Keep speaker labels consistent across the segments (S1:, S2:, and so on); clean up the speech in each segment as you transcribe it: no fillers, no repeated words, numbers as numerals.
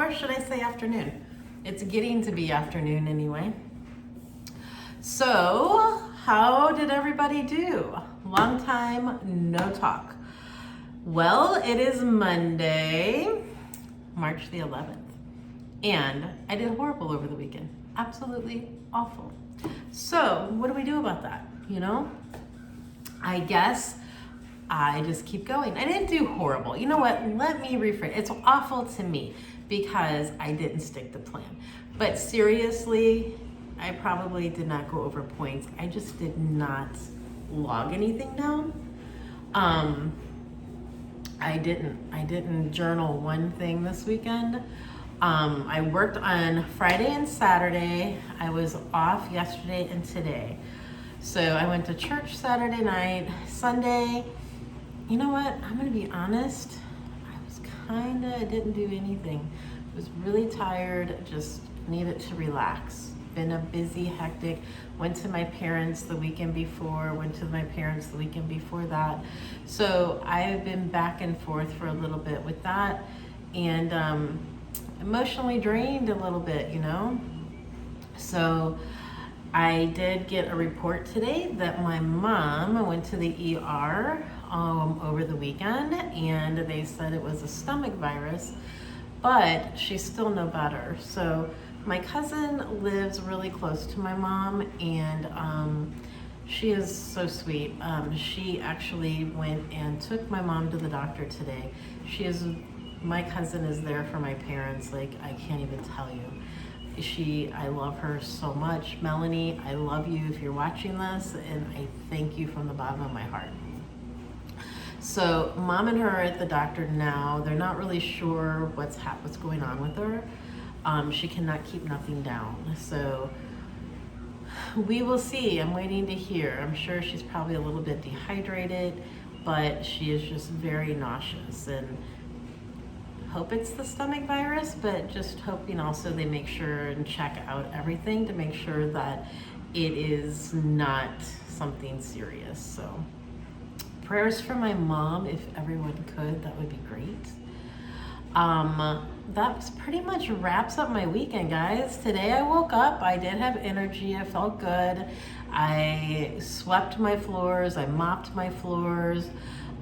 S1: or should I say afternoon? It's getting to be afternoon anyway. So, how did everybody do? Long time no talk. Well, it is Monday, March the 11th, and I did horrible over the weekend. Absolutely awful. So, what do we do about that? I guess I just keep going. I didn't do horrible. You know what? Let me rephrase. It's awful to me because I didn't stick to plan. But seriously, I probably did not go over points. I just did not log anything down. I didn't journal one thing this weekend. I worked on Friday and Saturday. I was off yesterday and today. So I went to church Saturday night. Sunday, you know what? I'm gonna be honest. I didn't do anything. I was really tired, just needed to relax. Been a busy, hectic. Went to my parents the weekend before, went to my parents the weekend before that. So I've been back and forth for a little bit with that, and emotionally drained a little bit, So I did get a report today that my mom went to the ER over the weekend, and they said it was a stomach virus, but she's still no better. So my cousin lives really close to my mom, and she is so sweet. She actually went and took my mom to the doctor today. My cousin is there for my parents, like I can't even tell you. I love her so much. Melanie, I love you if you're watching this, and I thank you from the bottom of my heart. So mom and her are at the doctor now. They're not really sure what's going on with her. She cannot keep nothing down. So we will see. I'm waiting to hear. I'm sure she's probably a little bit dehydrated, but she is just very nauseous, and hope it's the stomach virus, but just hoping also they make sure and check out everything to make sure that it is not something serious. So prayers for my mom, if everyone could, that would be great. That pretty much wraps up my weekend, guys. Today I woke up, I did have energy, I felt good. I swept my floors, I mopped my floors.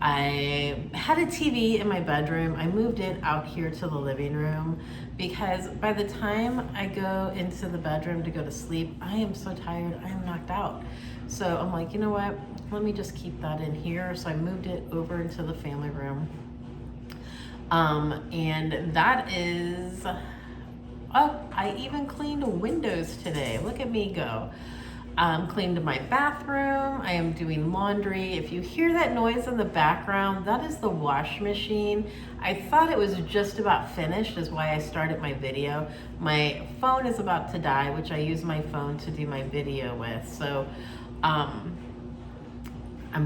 S1: I had a TV in my bedroom. I moved it out here to the living room because by the time I go into the bedroom to go to sleep, I am so tired, I am knocked out. So I'm like, you know what? Let me just keep that in here. So I moved it over into the family room. And that is, I even cleaned windows today. Look at me go. Cleaned my bathroom. I am doing laundry. If you hear that noise in the background, that is the wash machine. I thought it was just about finished, is why I started my video. My phone is about to die, which I use my phone to do my video with. So I'm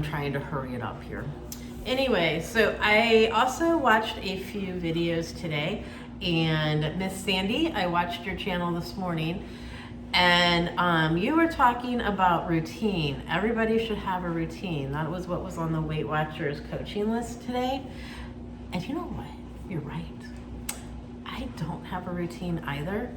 S1: trying to hurry it up here. Anyway, so I also watched a few videos today, and Miss Sandy, I watched your channel this morning. And you were talking about routine. Everybody should have a routine. That was what was on the Weight Watchers coaching list today. And you know what? You're right. I don't have a routine either.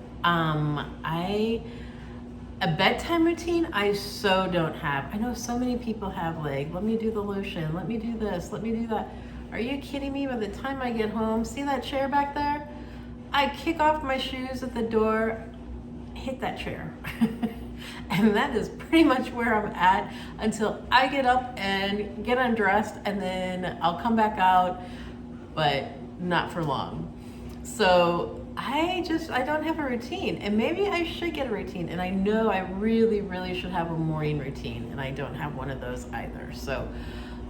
S1: A bedtime routine, I so don't have. I know so many people have, like, let me do the lotion, let me do this, let me do that. Are you kidding me? By the time I get home, see that chair back there? I kick off my shoes at the door, hit that chair. And that is pretty much where I'm at until I get up and get undressed, and then I'll come back out, but not for long. So I don't have a routine, and maybe I should get a routine, and I know I really, really should have a morning routine, and I don't have one of those either. So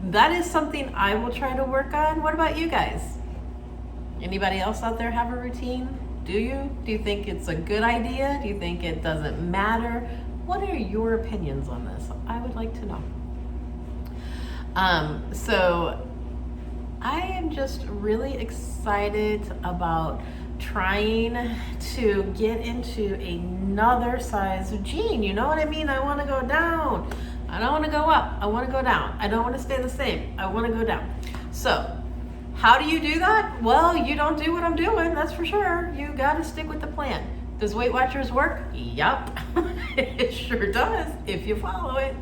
S1: that is something I will try to work on. What about you guys? Anybody else out there have a routine? Do you? Do you think it's a good idea? Do you think it doesn't matter? What are your opinions on this? I would like to know. So I am just really excited about trying to get into another size of jean. You know what I mean? I want to go down. I don't want to go up. I want to go down. I don't want to stay the same. I want to go down. So How do you do that? Well, you don't do what I'm doing, that's for sure. You gotta stick with the plan. Does Weight Watchers work? Yup, it sure does if you follow it.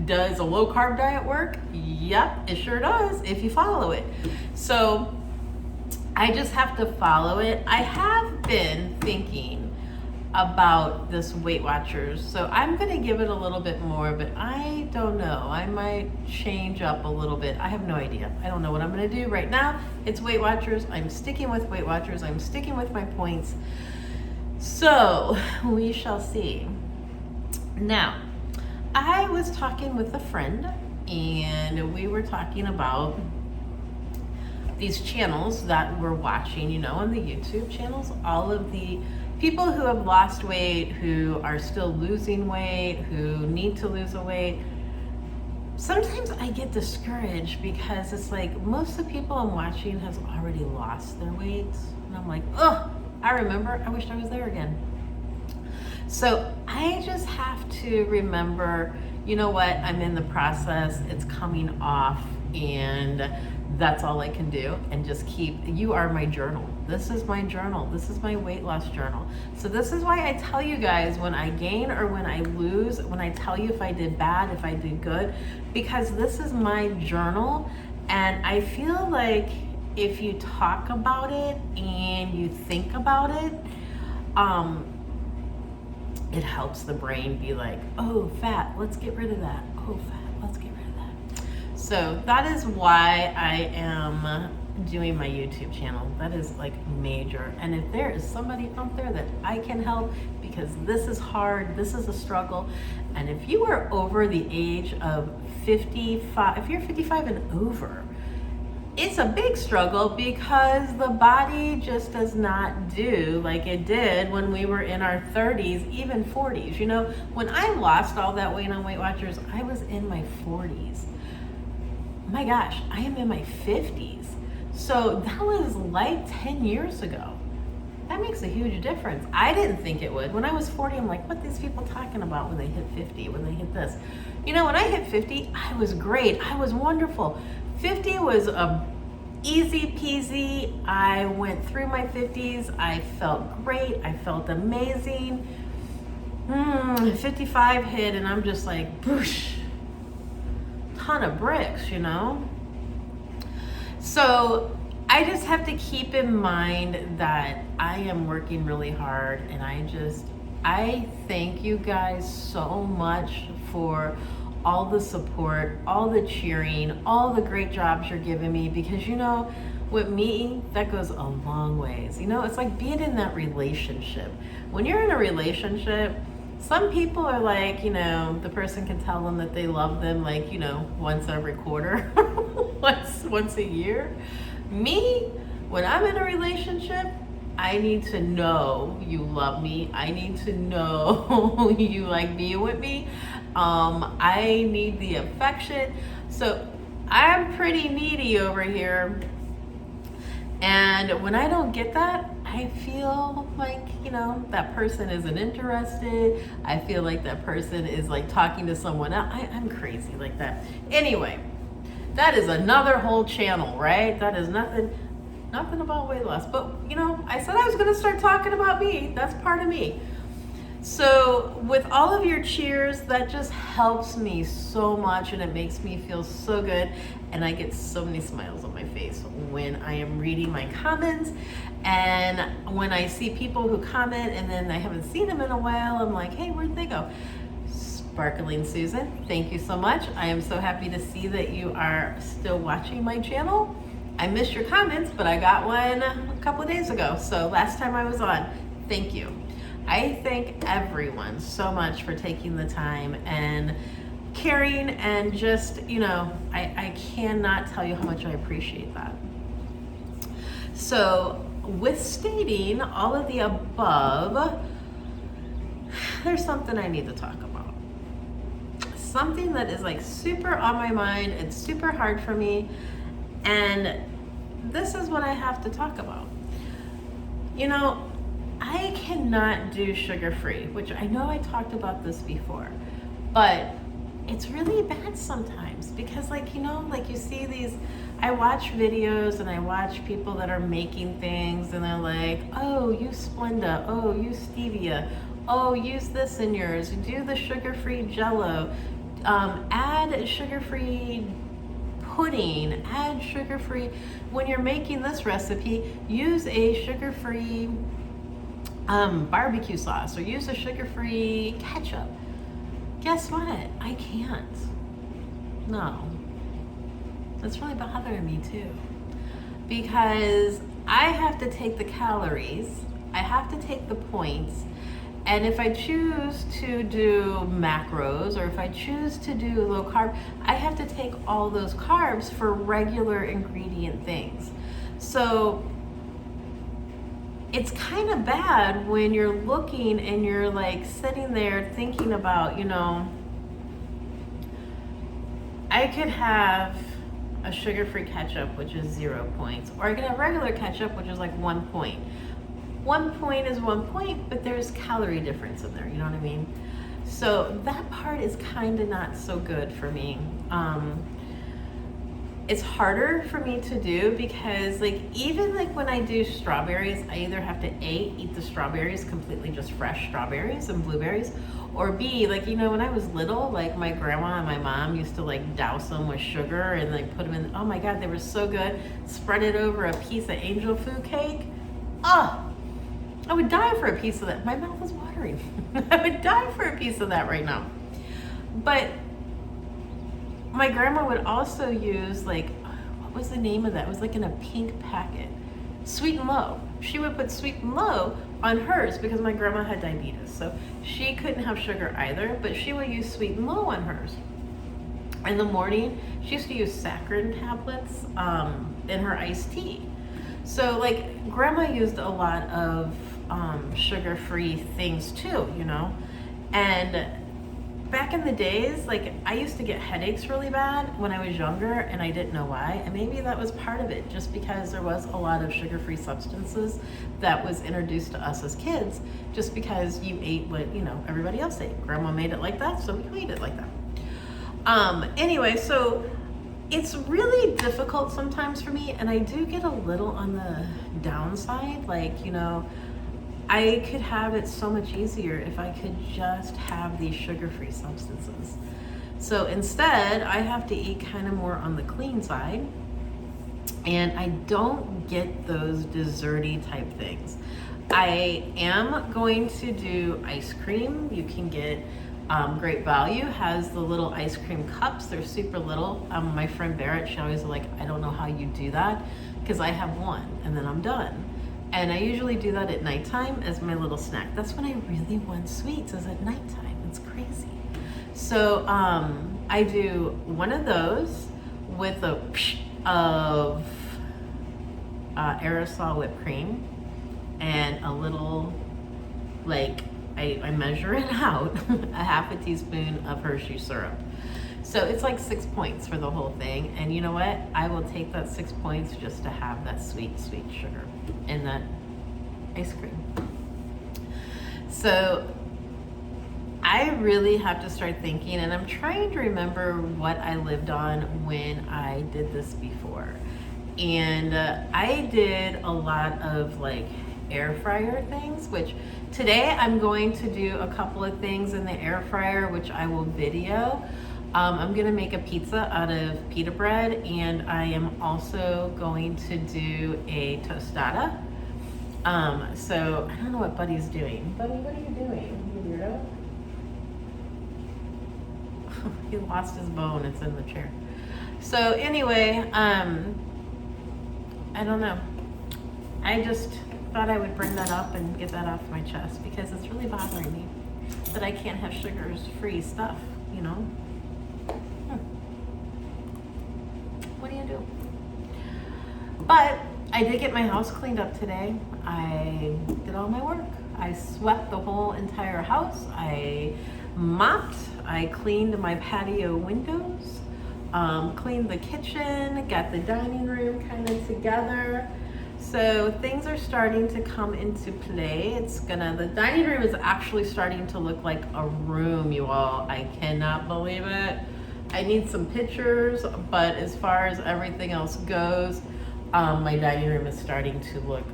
S1: Does a low carb diet work? Yep, it sure does if you follow it. So I just have to follow it. I have been thinking about this Weight Watchers, so I'm gonna give it a little bit more, but I don't know. I might change up a little bit. I have no idea. I don't know what I'm gonna do right now. It's Weight Watchers. I'm sticking with Weight Watchers. I'm sticking with my points. So we shall see. Now, I was talking with a friend and we were talking about these channels that we're watching, you know, on the YouTube channels, all of the people who have lost weight, who are still losing weight, who need to lose a weight. Sometimes I get discouraged because it's like most of the people I'm watching has already lost their weight. And I'm like, oh, I remember, I wish I was there again. So I just have to remember, you know what, I'm in the process, it's coming off, and that's all I can do. And just keep, you are my journal. This is my journal. This is my weight loss journal. So this is why I tell you guys when I gain or when I lose, when I tell you if I did bad, if I did good, because this is my journal. And I feel like if you talk about it and you think about it, it helps the brain be like, oh, fat, let's get rid of that. Oh, fat, let's get rid of that. So that is why I am doing my YouTube channel. That is like major. And if there is somebody out there that I can help, because this is hard, this is a struggle. And if you are over the age of 55, if you're 55 and over, it's a big struggle because the body just does not do like it did when we were in our 30s, even 40s. You know, when I lost all that weight on Weight Watchers, I was in my 40s. My gosh, I am in my 50s. So that was like 10 years ago. That makes a huge difference. I didn't think it would. When I was 40, I'm like, what are these people talking about when they hit 50, when they hit this? You know, when I hit 50, I was great. I was wonderful. 50 was easy peasy. I went through my 50s. I felt great. I felt amazing. 55 hit and I'm just like, boosh, ton of bricks, you know? So I just have to keep in mind that I am working really hard, and I thank you guys so much for all the support, all the cheering, all the great jobs you're giving me, because you know, with me, that goes a long ways. You know, it's like being in that relationship. When you're in a relationship, some people are like, you know, the person can tell them that they love them like, you know, once every quarter, once a year. Me, when I'm in a relationship, I need to know you love me. I need to know you like being with me. I need the affection. So I'm pretty needy over here. And when I don't get that, I feel like, you know, that person isn't interested. I feel like that person is like talking to someone else. I'm crazy like that. Anyway, that is another whole channel, right? That is nothing about weight loss. But, you know, I said I was going to start talking about me. That's part of me. So with all of your cheers, that just helps me so much, and it makes me feel so good. And I get so many smiles on my face when I am reading my comments. And when I see people who comment and then I haven't seen them in a while, I'm like, hey, where'd they go? Sparkling Susan, thank you so much. I am so happy to see that you are still watching my channel. I missed your comments, but I got one a couple of days ago. So last time I was on, thank you. I thank everyone so much for taking the time and caring, and just, you know, I cannot tell you how much I appreciate that. So with stating all of the above, there's something I need to talk about. Something that is like super on my mind. It's super hard for me. And this is what I have to talk about. You know, I cannot do sugar-free, which I know I talked about this before, but it's really bad sometimes because, like, you know, like you see these I watch videos and I watch people that are making things and they're like, oh, use Splenda, oh, use stevia, oh, use this in yours, do the sugar-free Jello, add sugar-free pudding, add sugar-free. When you're making this recipe, use a sugar-free barbecue sauce or use a sugar-free ketchup. Guess what? I can't. No. That's really bothering me too. Because I have to take the calories, I have to take the points, and if I choose to do macros or if I choose to do low carb, I have to take all those carbs for regular ingredient things. So it's kind of bad when you're looking and you're like sitting there thinking about, you know, I could have a sugar-free ketchup, which is 0 points, or I could have regular ketchup, which is like 1 point. 1 point is 1 point, but there's calorie difference in there, you know what I mean? So that part is kind of not so good for me. It's harder for me to do because like even like when I do strawberries, I either have to A, eat the strawberries completely, just fresh strawberries and blueberries, or B, like, you know, when I was little, like my grandma and my mom used to like douse them with sugar and like put them in, oh my God, they were so good. Spread it over a piece of angel food cake. Oh, I would die for a piece of that. My mouth is watering. I would die for a piece of that right now. But my grandma would also use like, what was the name of that? It was like in a pink packet. Sweet and low. She would put sweet and low on hers because my grandma had diabetes. So she couldn't have sugar either, but she would use sweet and low on hers. In the morning, she used to use saccharin tablets in her iced tea. So like grandma used a lot of sugar-free things too, you know? And back in the days, like I used to get headaches really bad when I was younger and I didn't know why. And maybe that was part of it, just because there was a lot of sugar-free substances that was introduced to us as kids, just because you ate what, you know, everybody else ate. Grandma made it like that, so we ate it like that. Anyway, so it's really difficult sometimes for me, and I do get a little on the downside, like, you know, I could have it so much easier if I could just have these sugar-free substances. So instead, I have to eat kind of more on the clean side, and I don't get those desserty type things. I am going to do ice cream. You can get Great Value has the little ice cream cups. They're super little. My friend Barrett, she always like, I don't know how you do that, because I have one and then I'm done. And I usually do that at nighttime as my little snack. That's when I really want sweets, is at nighttime. It's crazy. So I do one of those with a of aerosol whipped cream and a little, like, I measure it out, a half a teaspoon of Hershey syrup. So it's like 6 points for the whole thing. And you know what? I will take that 6 points just to have that sweet, sweet sugar in that ice cream. So I really have to start thinking, and I'm trying to remember what I lived on when I did this before. And I did a lot of like air fryer things, which today I'm going to do a couple of things in the air fryer, which I will video. I'm gonna make a pizza out of pita bread, and I am also going to do a tostada. So I don't know what Buddy's doing. Buddy, what are you doing, you weirdo? He lost his bone, it's in the chair. So anyway, I don't know. I just thought I would bring that up and get that off my chest, because it's really bothering me that I can't have sugars-free stuff, you know? What do you do? But I did get my house cleaned up today. I did all my work. I swept the whole entire house. I mopped. I cleaned my patio windows, cleaned the kitchen, got the dining room kind of together. So things are starting to come into play. The dining room is actually starting to look like a room, you all. I cannot believe it. I need some pictures, but as far as everything else goes, my dining room is starting to look,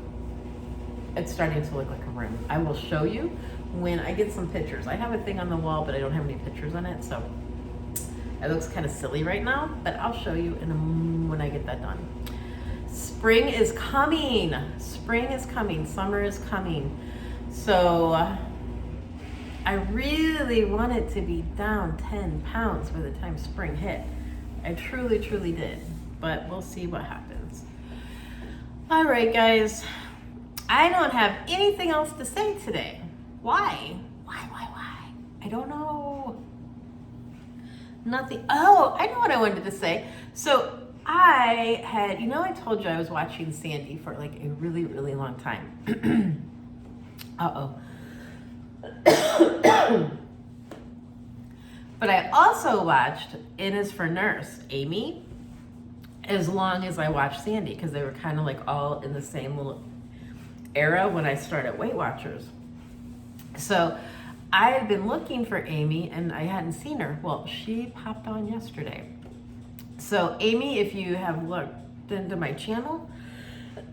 S1: it's starting to look like a room. I will show you when I get some pictures. I have a thing on the wall, but I don't have any pictures on it, so it looks kind of silly right now, but I'll show you when I get that done. Spring is coming. Spring is coming. Summer is coming. So I really wanted to be down 10 pounds by the time spring hit. I truly, truly did, but we'll see what happens. All right, guys. I don't have anything else to say today. Why? Why? I don't know. Nothing. Oh, I know what I wanted to say. So I had, I told you I was watching Sandy for like a really, really long time. Uh-oh. But I also watched N is for Nurse, Amy, as long as I watched Sandy, because they were kind of like all in the same little era when I started Weight Watchers. So I had been looking for Amy and I hadn't seen her. Well, she popped on yesterday. So Amy, if you have looked into my channel,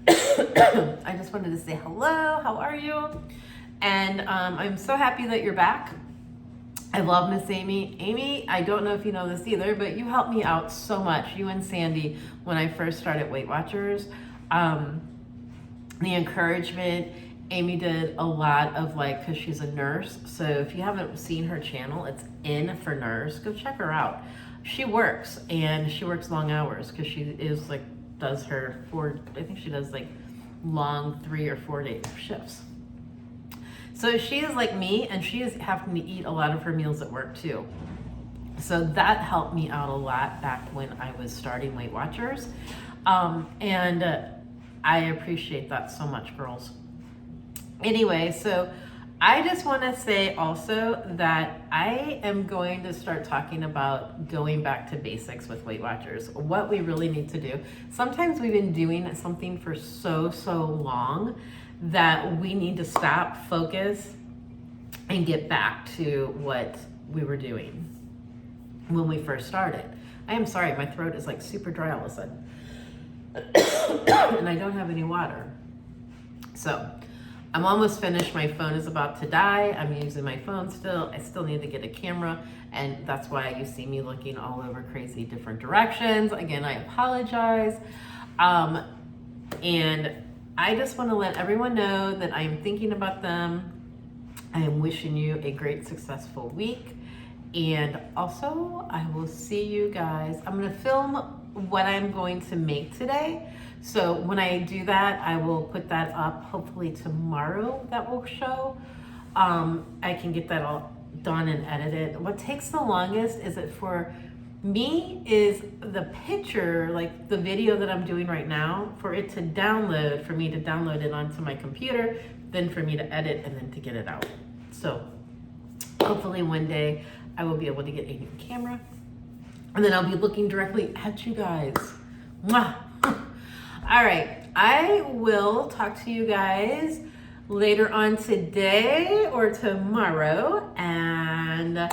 S1: I just wanted to say hello, how are you? And I'm so happy that you're back. I love Miss Amy. Amy, I don't know if you know this either, but you helped me out so much, you and Sandy, when I first started Weight Watchers. The encouragement, Amy did a lot of because she's a nurse. So if you haven't seen her channel, it's N for Nurse. Go check her out. She works, and she works long hours because she is does her I think she does long 3 or 4 day shifts. So she is like me, and she is having to eat a lot of her meals at work too. So that helped me out a lot back when I was starting Weight Watchers. I appreciate that so much, girls. Anyway, so I just want to say also that I am going to start talking about going back to basics with Weight Watchers, what we really need to do. Sometimes we've been doing something for so long that we need to stop, focus, and get back to what we were doing when we first started. I am sorry, my throat is super dry all of a sudden. And I don't have any water. So I'm almost finished. My phone is about to die. I'm using my phone still. I still need to get a camera, and that's why you see me looking all over crazy different directions. Again, I apologize. And I just want to let everyone know that I am thinking about them. I am wishing you a great, successful week. And also, I will see you guys. I'm going to film what I'm going to make today. So when I do that, I will put that up hopefully tomorrow. That will show. I can get that all done and edited. What takes the longest is it for me is the picture, the video that I'm doing right now, for it to download, for me to download it onto my computer, then for me to edit, and then to get it out. So hopefully one day I will be able to get a new camera, and then I'll be looking directly at you guys. Mwah. All right, I will talk to you guys later on today or tomorrow, and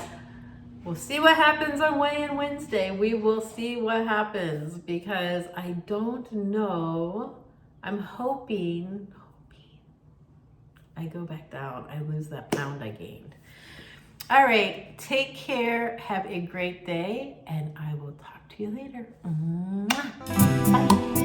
S1: we'll see what happens on Weigh-In Wednesday. We will see what happens, because I don't know. I'm hoping I go back down. I lose that pound I gained. All right, take care. Have a great day, and I will talk to you later. Bye.